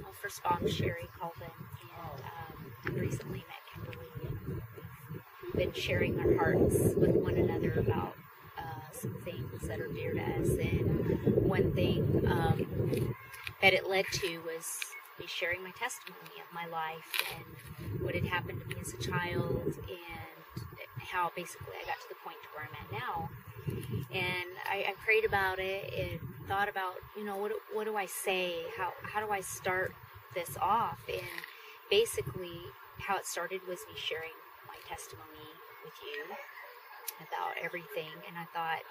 Well, first of all, I'm Sherry Colvin, and recently met Kimberly, and we've been sharing our hearts with one another about some things that are dear to us. And one thing that it led to was me sharing my testimony of my life and what had happened to me as a child, and how basically I got to the point to where I'm at now. And I prayed about it and thought about, what do I say? How do I start this off? And basically, how it started was me sharing my testimony with you about everything. And I thought,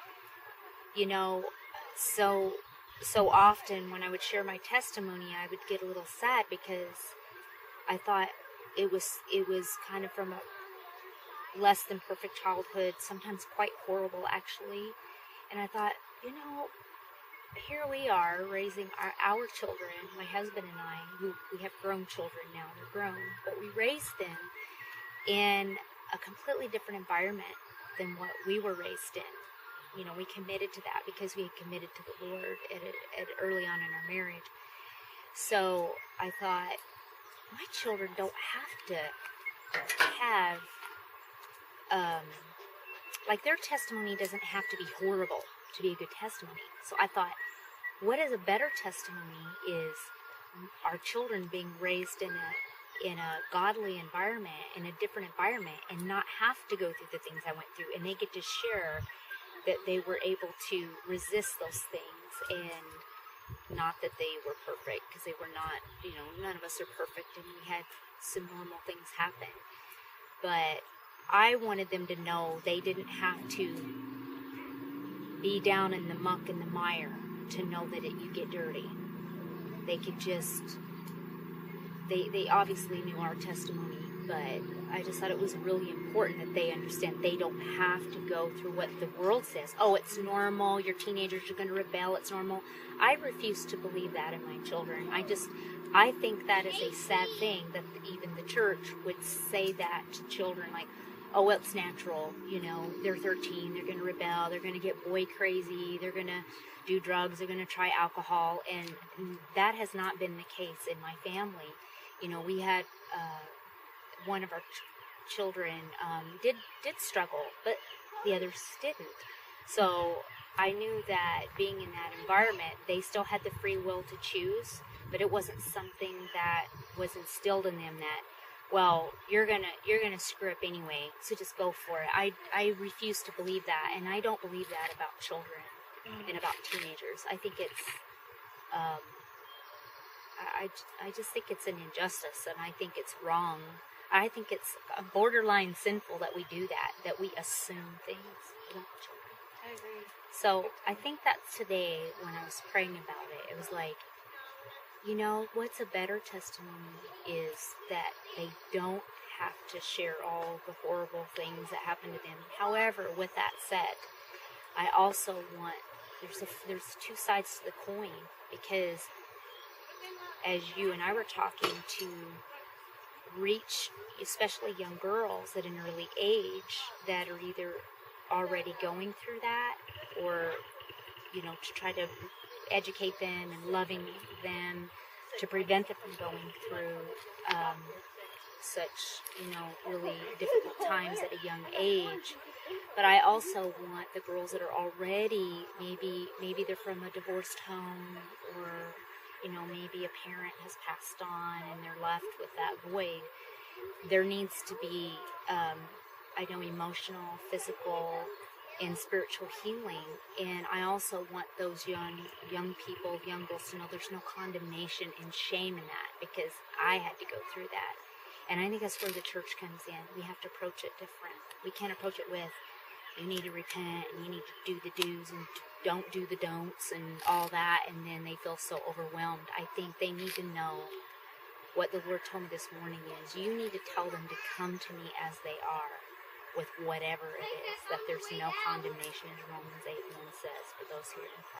so often when I would share my testimony, I would get a little sad because I thought it was kind of from a less than perfect childhood, sometimes quite horrible actually. And I thought, here we are raising our children, my husband and I, who we have grown children now, they're grown, but we raised them in a completely different environment than what we were raised in. We committed to that because we had committed to the Lord at early on in our marriage. So I thought, my children don't have to have, their testimony doesn't have to be horrible to be a good testimony. So I thought, what is a better testimony is our children being raised in a godly environment, in a different environment, and not have to go through the things I went through, and they get to share that they were able to resist those things, and not that they were perfect, because they were not. None of us are perfect, and we had some normal things happen. But I wanted them to know they didn't have to be down in the muck and the mire to know that you get dirty. They could just, they obviously knew our testimony, but I just thought it was really important that they understand they don't have to go through what the world says. Oh, it's normal, your teenagers are going to rebel, it's normal. I refuse to believe that in my children. I think that is a sad thing that even the church would say that to children, like, oh, well, it's natural, they're 13, they're going to rebel, they're going to get boy crazy, they're going to do drugs, they're going to try alcohol, and that has not been the case in my family. We had one of our children did struggle, but the others didn't. So I knew that being in that environment, they still had the free will to choose, but it wasn't something that was instilled in them that, well, you're gonna screw up anyway, so just go for it. I refuse to believe that, and I don't believe that about children and about teenagers. I think it's I just think it's an injustice, and I think it's wrong. I think it's borderline sinful that we do that we assume things about children. I agree. So I think that today, when I was praying about it, it was like, what's a better testimony is that they don't have to share all the horrible things that happen to them. However, with that said, I also want, there's two sides to the coin, because as you and I were talking, to reach especially young girls at an early age that are either already going through that, or to try to educate them and loving them to prevent them from going through such really difficult times at a young age. But I also want the girls that are already maybe they're from a divorced home, or maybe a parent has passed on and they're left with that void. There needs to be emotional, physical, and spiritual healing. And I also want those young people, young girls, to know there's no condemnation and shame in that, because I had to go through that. And I think that's where the church comes in. We have to approach it different. We can't approach it with, you need to repent and you need to do the do's and don't do the don'ts and all that, and then they feel so overwhelmed. I think they need to know what the Lord told me this morning is, you need to tell them to come to me as they are, with whatever it is, that there's no condemnation, as Romans 8:1 says, for those who are in Christ.